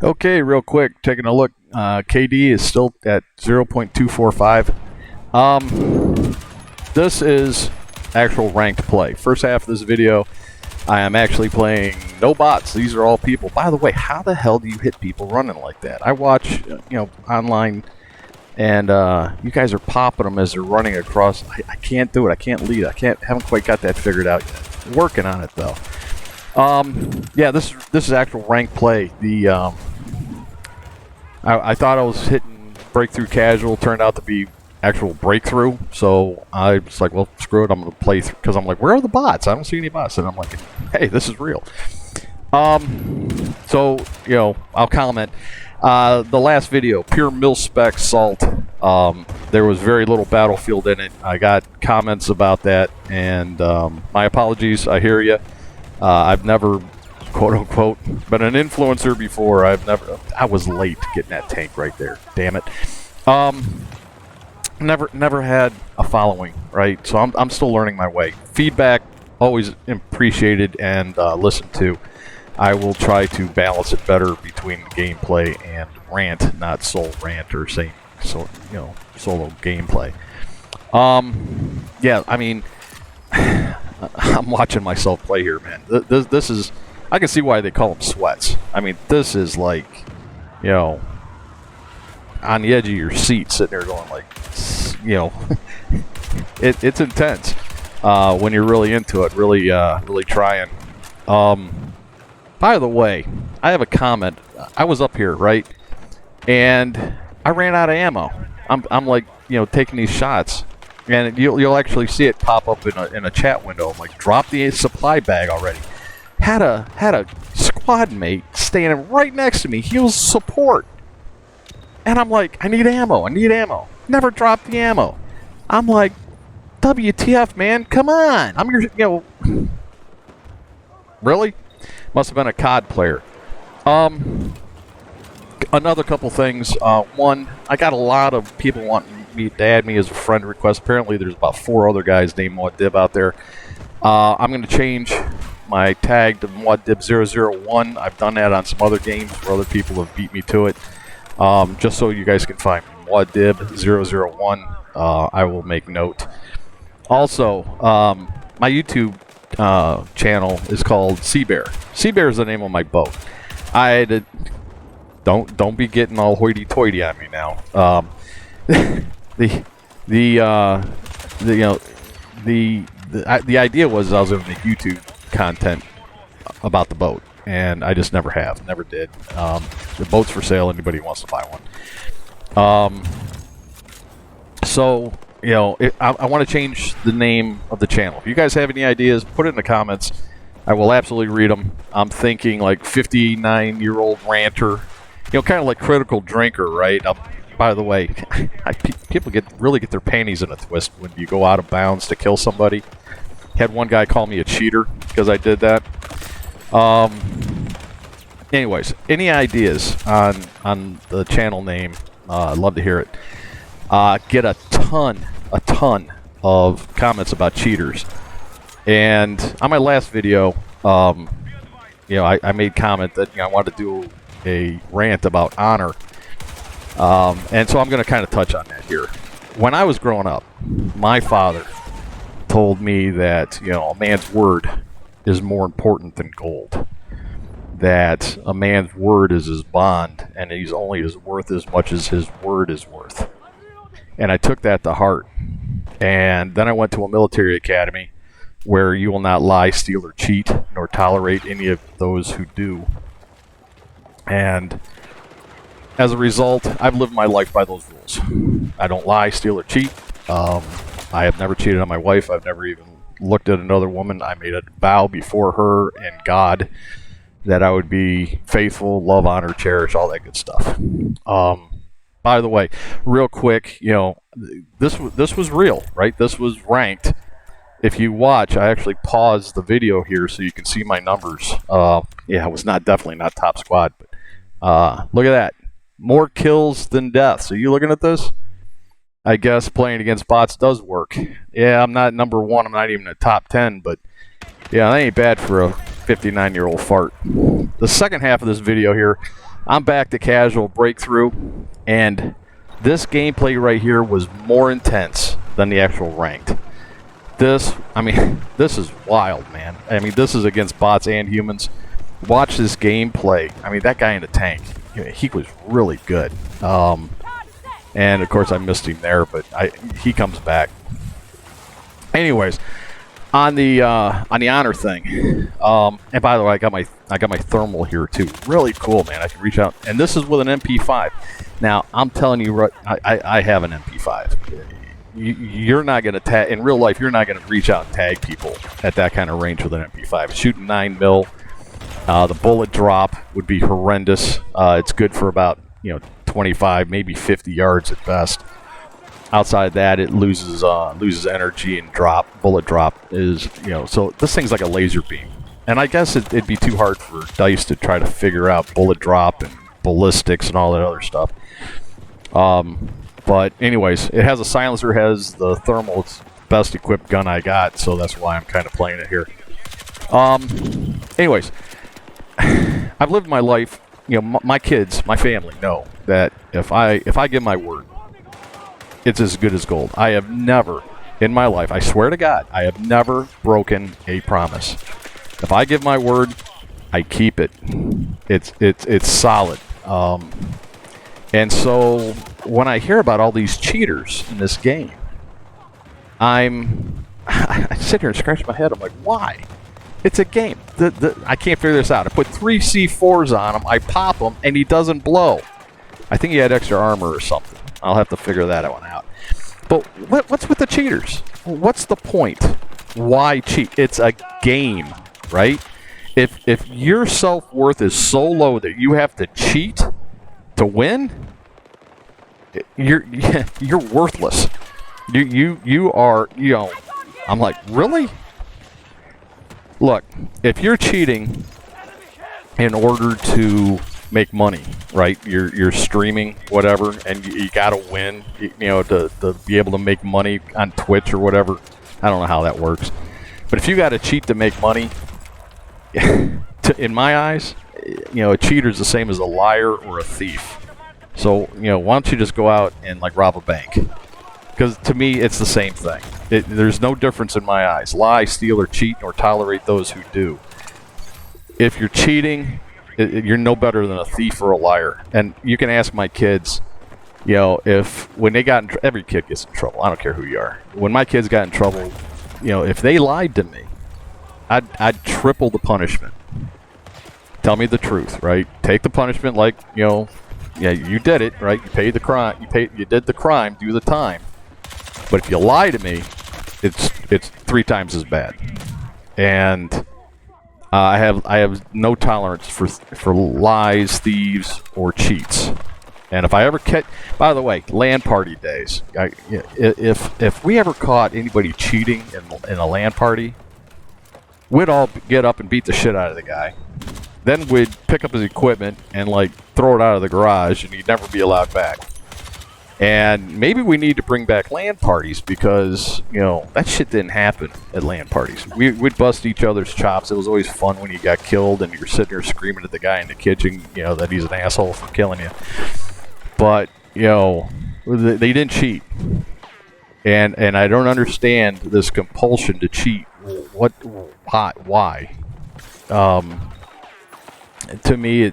Okay, real quick, taking a look. KD is still at 0.245. This is actual ranked play. First half of this video, I am actually playing no bots. These are all people. By the way, how the hell do you hit people running like that? I watch, online, and you guys are popping them as they're running across. I can't do it. I can't lead. Haven't quite got that figured out yet. Working on it though. Yeah, this is actual ranked play. I thought I was hitting breakthrough casual. Turned out to be actual breakthrough. So I was like, well, screw it. I'm going to play through because I'm like, where are the bots? I don't see any bots. And I'm like, hey, this is real. So I'll comment. The last video, pure mil-spec salt. There was very little battlefield in it. I got comments about that, and my apologies. I hear you. I've never, quote unquote, been an influencer before. I was late getting that tank right there. Damn it. Never had a following, right? So I'm still learning my way. Feedback always appreciated and listened to. I will try to balance it better between gameplay and rant, not solo rant or solo gameplay. Yeah, I mean, I'm watching myself play here, man. This is, I can see why they call them sweats. I mean, this is like, on the edge of your seat, sitting there going like, it's intense when you're really into it, really trying. By the way, I have a comment. I was up here, right, and I ran out of ammo. I'm like, taking these shots, and you'll actually see it pop up in a chat window. I'm like, drop the supply bag already. Had a squad mate standing right next to me. He was support, and I'm like, I need ammo. Never dropped the ammo. I'm like, WTF, man? Come on. I'm your, really? Must have been a COD player. Another couple things. One, I got a lot of people wanting me to add me as a friend request. Apparently, there's about 4 other guys named Muad'Dib out there. I'm going to change my tag to Muad'Dib001. I've done that on some other games where other people have beat me to it. Just so you guys can find me, Muad'Dib001. I will make note. Also, my YouTube channel is called Sea Bear. Sea Bear is the name of my boat. I had to, don't be getting all hoity-toity on me now. The idea was I was going to make YouTube content about the boat, and I just never did. The boat's for sale. Anybody who wants to buy one. So I want to change the name of the channel. If you guys have any ideas, put it in the comments. I will absolutely read them. I'm thinking like 59-year-old ranter, kind of like critical drinker, right? By the way, people really get their panties in a twist when you go out of bounds to kill somebody. Had one guy call me a cheater because I did that. Anyways, any ideas on the channel name? I'd love to hear it. Get a ton of comments about cheaters. And on my last video, I made comment that I wanted to do a rant about honor. And so I'm going to kind of touch on that here. When I was growing up, my father told me that, a man's word is more important than gold. That a man's word is his bond, and he's only worth as much as his word is worth. And I took that to heart. And then I went to a military academy where you will not lie, steal, or cheat, nor tolerate any of those who do. And as a result, I've lived my life by those rules. I don't lie, steal, or cheat. I have never cheated on my wife. I've never even looked at another woman. I made a vow before her and God that I would be faithful, love, honor, cherish, all that good stuff. By the way, real quick, this was real, right? This was ranked. If you watch, I actually paused the video here so you can see my numbers. Yeah, it was definitely not top squad, but look at that. More kills than deaths. Are you looking at this? I guess playing against bots does work. Yeah, I'm not number 1. I'm not even in the top 10, but yeah, that ain't bad for 59-year-old fart. The second half of this video here, I'm back to casual breakthrough, and this gameplay right here was more intense than the actual ranked. This is wild, man. I mean, this is against bots and humans. Watch this gameplay. I mean, that guy in the tank, he was really good. And of course I missed him there, but he comes back. Anyways, on the honor thing, and by the way, I got my thermal here too. Really cool, man. I can reach out, and this is with an MP5. Now I'm telling you, I have an MP5. You're not gonna tag in real life. You're not gonna reach out and tag people at that kind of range with an MP5. Shooting 9 mil, the bullet drop would be horrendous. It's good for about 25, maybe 50 yards at best. Outside that, it loses energy and bullet drop is, so this thing's like a laser beam. And I guess it'd be too hard for DICE to try to figure out bullet drop and ballistics and all that other stuff. But anyways, it has a silencer, has the thermal. It's the best equipped gun I got, so that's why I'm kind of playing it here. Anyways, I've lived my life. My kids, my family know that if I give my word, it's as good as gold. I have never, in my life, I swear to God, I have never broken a promise. If I give my word, I keep it. It's solid. And so when I hear about all these cheaters in this game, I sit here and scratch my head. I'm like, why? It's a game. I can't figure this out. I put 3 C4s on him, I pop him, and he doesn't blow. I think he had extra armor or something. I'll have to figure that one out. But what's with the cheaters? What's the point? Why cheat? It's a game, right? If your self-worth is so low that you have to cheat to win, you're worthless. You are, I'm like, really? Look, if you're cheating in order to make money, right? You're streaming, whatever, and you gotta win, to be able to make money on Twitch or whatever. I don't know how that works. But if you gotta cheat to make money, in my eyes, a cheater's the same as a liar or a thief. So, why don't you just go out and rob a bank? Because to me, it's the same thing. There's no difference in my eyes. Lie, steal, or cheat, nor tolerate those who do. If you're cheating, you're no better than a thief or a liar. And you can ask my kids, when they got in every kid gets in trouble. I don't care who you are. When my kids got in trouble, if they lied to me, I'd triple the punishment. Tell me the truth, right? Take the punishment yeah, you did it, right? You paid the crime. You did the crime. Do the time. But if you lie to me, it's 3 times as bad. And I have no tolerance for lies, thieves, or cheats. And if I ever catch, by the way, LAN party days. If we ever caught anybody cheating in a LAN party, we'd all get up and beat the shit out of the guy. Then we'd pick up his equipment and throw it out of the garage, and he'd never be allowed back. And maybe we need to bring back LAN parties because that shit didn't happen at LAN parties. We'd bust each other's chops. It was always fun when you got killed and you're sitting there screaming at the guy in the kitchen, that he's an asshole for killing you. But they didn't cheat, and I don't understand this compulsion to cheat. Why? To me,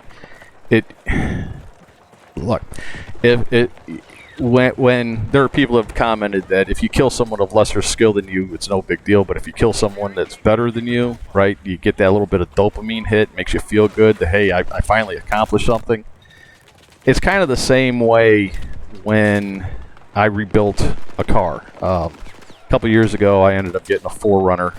look, when there are people who have commented that if you kill someone of lesser skill than you, it's no big deal. But if you kill someone that's better than you, right, you get that little bit of dopamine hit, makes you feel good that, hey, I finally accomplished something. It's kind of the same way when I rebuilt a car. A couple years ago, I ended up getting a 4Runner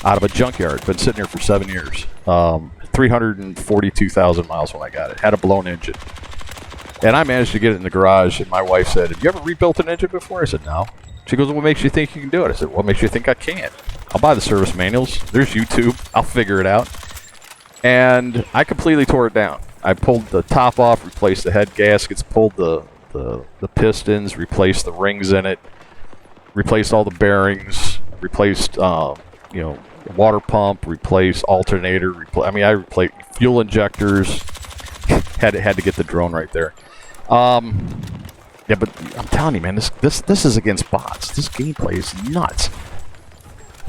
out of a junkyard. Been sitting here for 7 years. 342,000 miles when I got it. Had a blown engine. And I managed to get it in the garage, and my wife said, have you ever rebuilt an engine before? I said, no. She goes, what makes you think you can do it? I said, what makes you think I can't? I'll buy the service manuals. There's YouTube. I'll figure it out. And I completely tore it down. I pulled the top off, replaced the head gaskets, pulled the pistons, replaced the rings in it, replaced all the bearings, replaced, water pump, replace alternator, I replaced fuel injectors. had to get the drone right there. Yeah, but I'm telling you, man, this is against bots. This gameplay is nuts.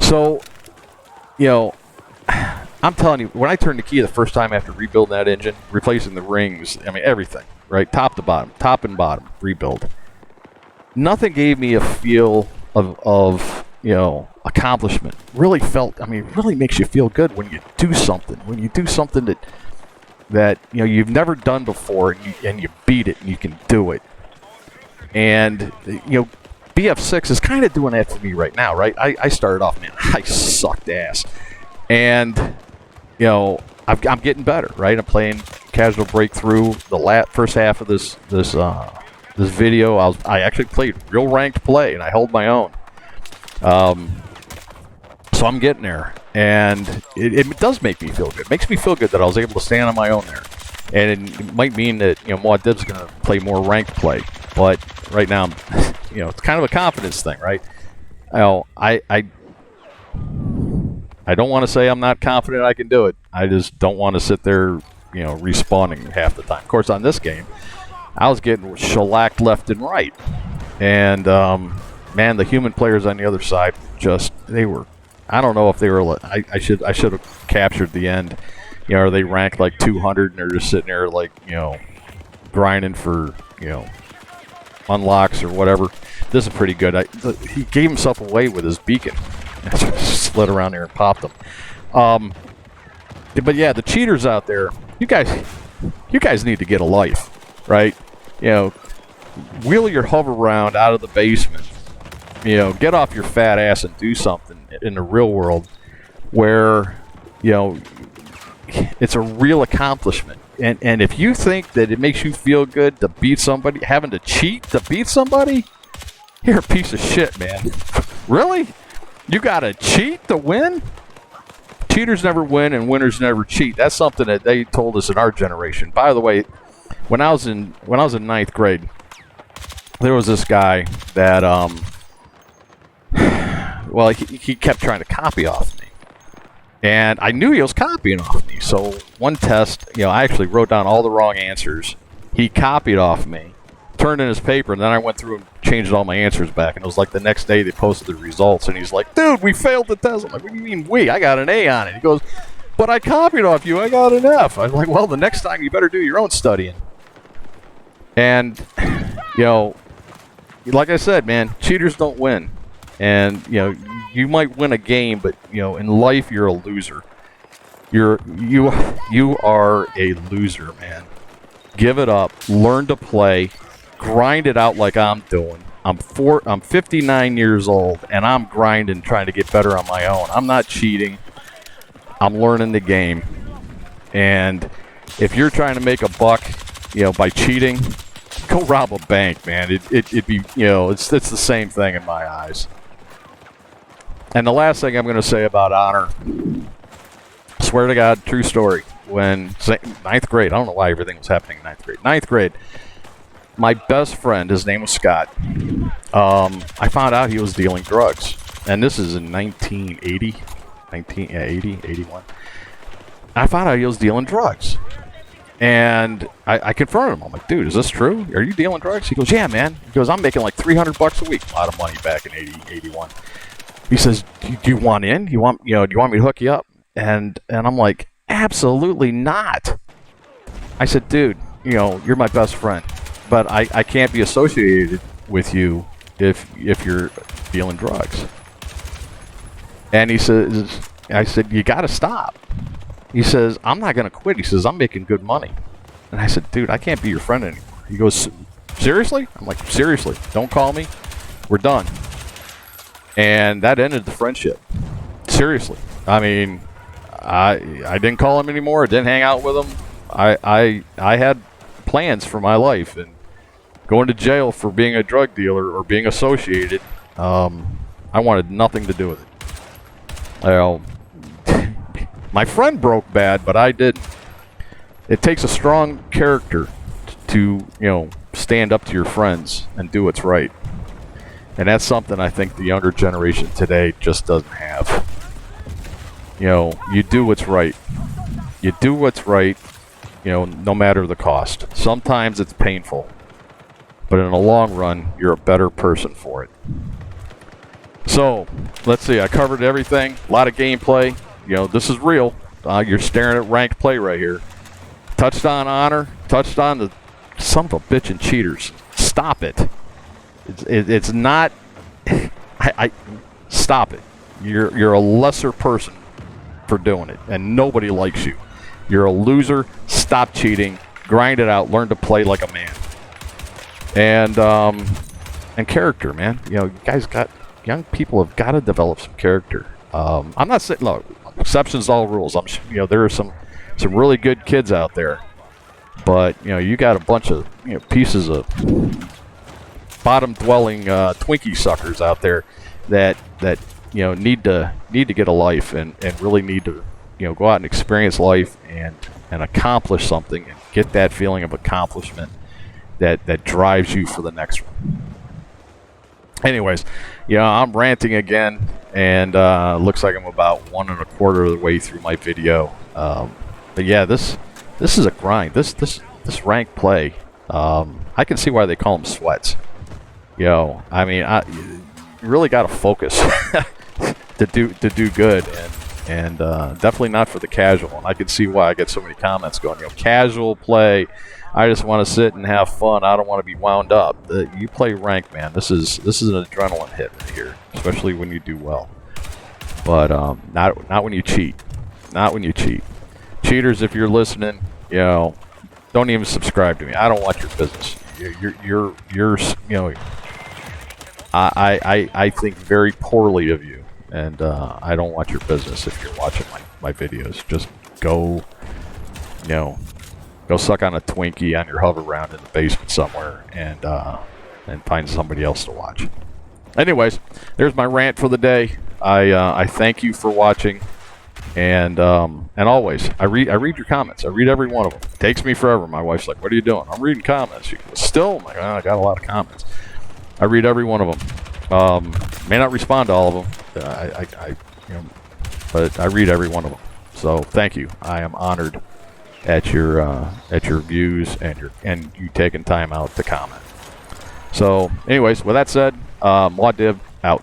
So, I'm telling you, when I turned the key the first time after rebuilding that engine, replacing the rings, everything, right, top to bottom, top and bottom, rebuild. Nothing gave me a feel of accomplishment. Really really makes you feel good when you do something. When you do something that you've never done before, and you beat it, and you can do it. And BF6 is kind of doing that for me right now, right? I started off, man, I sucked ass, and I'm getting better, right? I'm playing Casual Breakthrough. The first half of this video, I actually played real ranked play, and I held my own. So I'm getting there, and it does make me feel good. It makes me feel good that I was able to stand on my own there, and it might mean that Mod Dib's going to play more ranked play. But right now, it's kind of a confidence thing, right? I don't want to say I'm not confident I can do it. I just don't want to sit there, respawning half the time. Of course, on this game, I was getting shellacked left and right. And, man, the human players on the other side, they were, I don't know if they were, I should have captured the end. Are they ranked like 200 and they're just sitting there like, grinding for, unlocks or whatever. This is pretty good. He gave himself away with his beacon. Slid around there and popped them. But yeah, the cheaters out there, you guys need to get a life, right? Wheel your hover around out of the basement. Get off your fat ass and do something in the real world where, it's a real accomplishment. And if you think that it makes you feel good to beat somebody, having to cheat to beat somebody, you're a piece of shit, man. Really? You gotta cheat to win? Cheaters never win and winners never cheat. That's something that they told us in our generation. By the way, when I was in ninth grade, there was this guy that he kept trying to copy off me. And I knew he was copying off me. So one test, I actually wrote down all the wrong answers. He copied off me, turned in his paper, and then I went through and changed all my answers back. And it was like the next day they posted the results. And he's like, dude, we failed the test. I'm like, what do you mean we? I got an A on it. He goes, but I copied off you. I got an F. I'm like, well, the next time you better do your own studying. And, like I said, man, cheaters don't win. And, you might win a game, but, in life, you're a loser. You are a loser, man. Give it up. Learn to play. Grind it out like I'm doing. I'm 59 years old, and I'm grinding, trying to get better on my own. I'm not cheating. I'm learning the game. And if you're trying to make a buck, by cheating, go rob a bank, man. It'd be, it's the same thing in my eyes. And the last thing I'm going to say about honor, swear to God, true story. When ninth grade, I don't know why everything was happening in ninth grade. Ninth grade, my best friend, his name was Scott. I found out he was dealing drugs, and this is in 1980, 81. I found out he was dealing drugs, and I confronted him. I'm like, dude, is this true? Are you dealing drugs? He goes, yeah, man. He goes, I'm making like $300 a week. A lot of money back in 81. He says, do you want in? Do you want me to hook you up? And I'm like, absolutely not. I said, dude, you're my best friend, but I can't be associated with you if you're dealing drugs. And he says, I said, you got to stop. He says, I'm not going to quit. He says, I'm making good money. And I said, dude, I can't be your friend anymore. He goes, seriously? I'm like, seriously, don't call me. We're done. And that ended the friendship. Seriously. I mean, I didn't call him anymore. I didn't hang out with him. I had plans for my life, and going to jail for being a drug dealer or being associated, I wanted nothing to do with it. My friend broke bad, but I didn't. It takes a strong character to stand up to your friends and do what's right. And that's something I think the younger generation today just doesn't have. you do what's right. You do what's right, no matter the cost. Sometimes it's painful, but in the long run, you're a better person for it. So, let's see. I covered everything. A lot of gameplay. This is real. You're staring at ranked play right here. Touched on honor. Touched on the son of a bitch and cheaters. Stop it. It's not. I stop it. You're a lesser person for doing it, and nobody likes you. You're a loser. Stop cheating. Grind it out. Learn to play like a man. And character, man. You guys young people have got to develop some character. I'm not saying, look, exceptions to all rules. There are some really good kids out there, but you got a bunch of pieces of bottom-dwelling Twinkie suckers out there that need to get a life and really need to go out and experience life and accomplish something and get that feeling of accomplishment that drives you for the next one. Anyways, I'm ranting again, and looks like I'm about 1 1/4 of the way through my video. But yeah, this is a grind. This ranked play. I can see why they call them sweats. I mean, you really got to focus to do good, and definitely not for the casual. And I can see why I get so many comments going, casual play. I just want to sit and have fun. I don't want to be wound up. You play rank, man. This is an adrenaline hit right here, especially when you do well. But not when you cheat. Not when you cheat. Cheaters, if you're listening, don't even subscribe to me. I don't want your business. You're I think very poorly of you, and I don't want your business if you're watching my videos. Just go suck on a Twinkie on your hover round in the basement somewhere and find somebody else to watch. Anyways, there's my rant for the day. I thank you for watching, and always I read your comments. I read every one of them. It takes me forever. My wife's like, "What are you doing?" I'm reading comments. She goes, "Still?" I'm like, "I got a lot of comments." I read every one of them. May not respond to all of them. But I read every one of them. So thank you. I am honored at your views and you taking time out to comment. So, anyways, with that said, Mwadib out.